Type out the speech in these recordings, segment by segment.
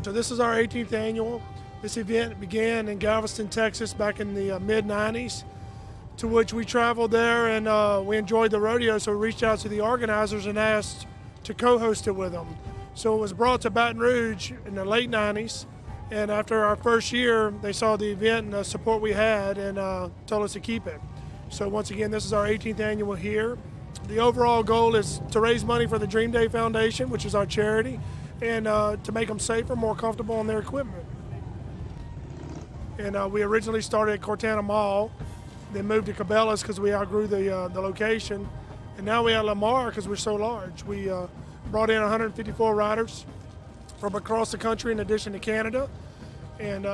So this is our 18th annual. This event began in Galveston, Texas back in the mid-90s, to which we traveled there and we enjoyed the rodeo, so we reached out to the organizers and asked to co-host it with them. So it was brought to Baton Rouge in the late 90s, and after our first year, they saw the event and the support we had and told us to keep it. So once again, this is our 18th annual here. The overall goal is to raise money for the Dream Day Foundation, which is our charity, and to make them safer, more comfortable on their equipment. And we originally started at Cortana Mall, then moved to Cabela's because we outgrew the location, and now we're at Lamar because we're so large. We brought in 154 riders from across the country in addition to Canada, and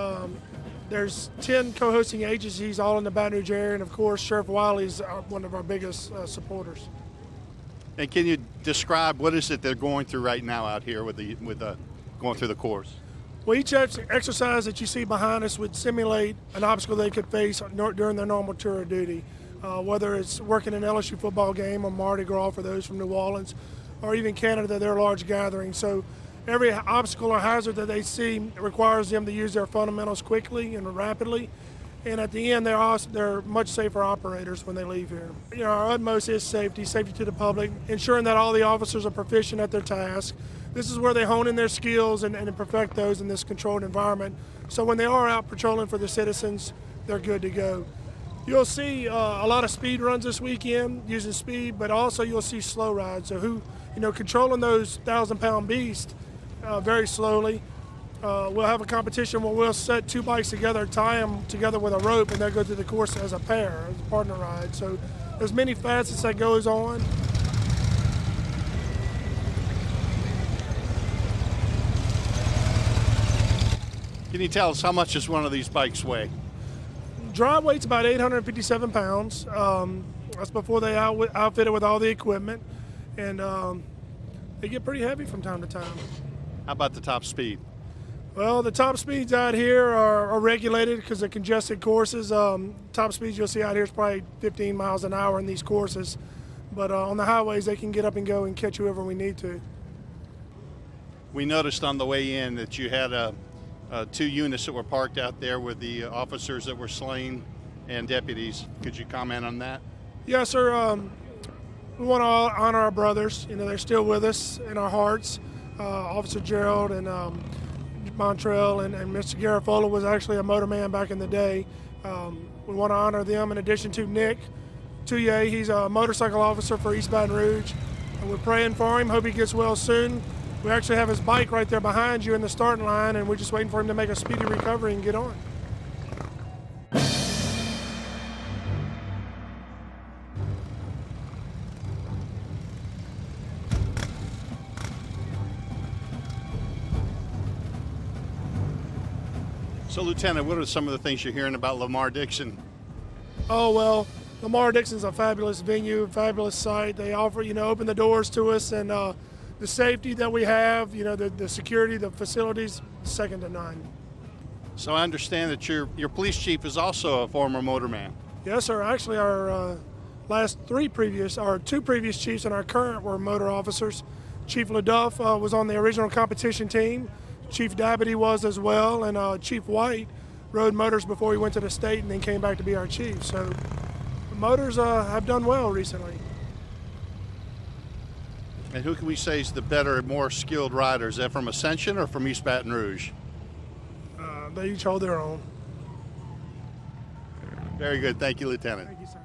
there's 10 co-hosting agencies all in the Baton Rouge area, and of course Sheriff Wiley's one of our biggest supporters. And can you describe what is it they're going through right now out here with going through the course? Well, each exercise that you see behind us would simulate an obstacle they could face during their normal tour of duty, whether it's working an LSU football game or Mardi Gras for those from New Orleans, or even Canada, their large gathering. So every obstacle or hazard that they see requires them to use their fundamentals quickly and rapidly. And at the end, they're much safer operators when they leave here. You know, our utmost is safety to the public, ensuring that all the officers are proficient at their task. This is where they hone in their skills and perfect those in this controlled environment. So when they are out patrolling for the citizens, they're good to go. You'll see a lot of speed runs this weekend using speed, but also you'll see slow rides. So controlling those 1,000-pound beasts very slowly. We'll have a competition where we'll set two bikes together, tie them together with a rope, and they'll go through the course as a pair, as a partner ride. So there's many facets that goes on. Can you tell us how much does one of these bikes weigh? Dry weight's about 857 pounds. That's before they outfit it with all the equipment, and they get pretty heavy from time to time. How about the top speed? Well, the top speeds out here are regulated because they're congested courses. Top speeds you'll see out here is probably 15 miles an hour in these courses, but on the highways they can get up and go and catch whoever we need to. We noticed on the way in that you had two units that were parked out there with the officers that were slain and deputies. Could you comment on that? Yes, sir. We want to honor our brothers. You know, they're still with us in our hearts. Officer Gerald and Montrell and Mr. Garafola was actually a motorman back in the day. We want to honor them in addition to Nick Touye. He's a motorcycle officer for East Baton Rouge. And we're praying for him. Hope he gets well soon. We actually have his bike right there behind you in the starting line, and we're just waiting for him to make a speedy recovery and get on. So, Lieutenant, what are some of the things you're hearing about Lamar Dixon? Oh, well, Lamar Dixon's a fabulous venue, fabulous site. They offer, open the doors to us, and the safety that we have, the security, the facilities, second to none. So I understand that your police chief is also a former motorman. Yes, sir. Actually, our two previous chiefs and our current were motor officers. Chief LaDuff was on the original competition team. Chief Dabity was as well, and Chief White rode motors before he went to the state and then came back to be our chief. So the motors have done well recently. And who can we say is the better, more skilled rider? Is that from Ascension or from East Baton Rouge? They each hold their own. Very good. Thank you, Lieutenant. Thank you, sir.